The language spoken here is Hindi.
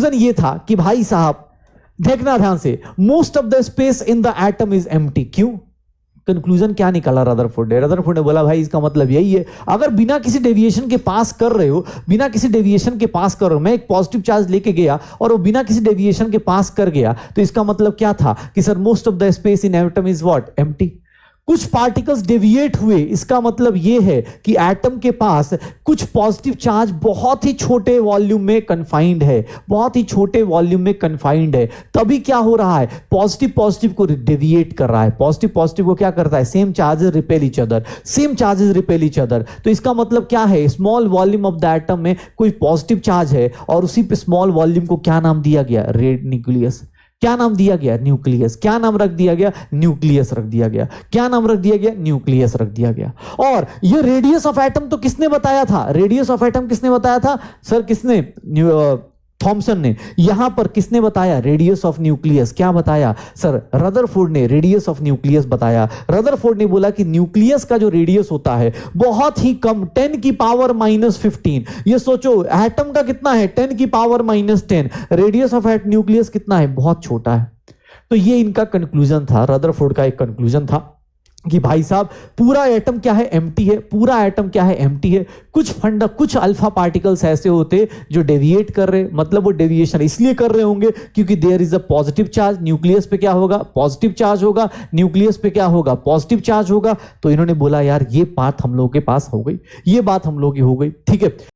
कंक्लूजन ये था कि भाई साहब देखना ध्यान से, most of the space in the atom is empty. क्यों? कंक्लूजन क्या निकाला रदरफोर्ड ने बोला भाई इसका मतलब यही है, अगर बिना किसी डेविएशन के पास कर रहे हो, बिना किसी डेविएशन के पास कर रहे हो, मैं एक पॉजिटिव चार्ज लेके गया और वो बिना किसी डेविएशन के पास कर गया, तो इसका मतलब क्या था कि sir most of the space in atom is what? Empty. कुछ पार्टिकल्स डेविएट हुए, इसका मतलब यह है कि एटम के पास कुछ पॉजिटिव चार्ज बहुत ही छोटे वॉल्यूम में कन्फाइंड है, बहुत ही छोटे वॉल्यूम में कन्फाइंड है। तभी क्या हो रहा है? पॉजिटिव पॉजिटिव को डेविएट कर रहा है, पॉजिटिव पॉजिटिव को क्या करता है? Same charges repel each other, same charges repel each other. तो इसका मतलब क्या है? Small volume of the atom में कोई पॉजिटिव चार्ज है और उसी पे स्मॉल वॉल्यूम को क्या नाम दिया गया? Red nucleus. क्या नाम दिया गया? न्यूक्लियस। क्या नाम रख दिया गया? न्यूक्लियस रख दिया गया। क्या नाम रख दिया गया? न्यूक्लियस रख दिया गया। और ये रेडियस ऑफ एटम तो किसने बताया था? रेडियस ऑफ एटम किसने बताया था सर? किसने? थॉमसन ने। यहां पर किसने बताया? Radius of nucleus. क्या बताया सर? रदरफोर्ड ने रेडियस ऑफ न्यूक्लियस बताया। रदरफोर्ड ने बोला कि न्यूक्लियस का जो रेडियस होता है बहुत ही कम, 10 की पावर -15। ये सोचो एटम का कितना है? 10 की पावर -10। रेडियस ऑफ न्यूक्लियस कितना है? बहुत छोटा है। तो ये इनका कंक्लूजन था, रदरफोर्ड का एक कंक्लूजन था कि भाई साहब पूरा एटम क्या है? एम्प्टी है। पूरा एटम क्या है? एम्प्टी है। कुछ अल्फा पार्टिकल्स ऐसे होते जो डेविएट कर रहे, मतलब वो डेविएशन इसलिए कर रहे होंगे क्योंकि there is a positive charge. Nucleus पे क्या होगा? पॉजिटिव चार्ज होगा। न्यूक्लियस पे क्या होगा? पॉजिटिव चार्ज होगा। तो इन्होंने बोला यार ये बात हम लोगों के पास हो गई, ये बात हम लोगों की हो गई। ठीक है।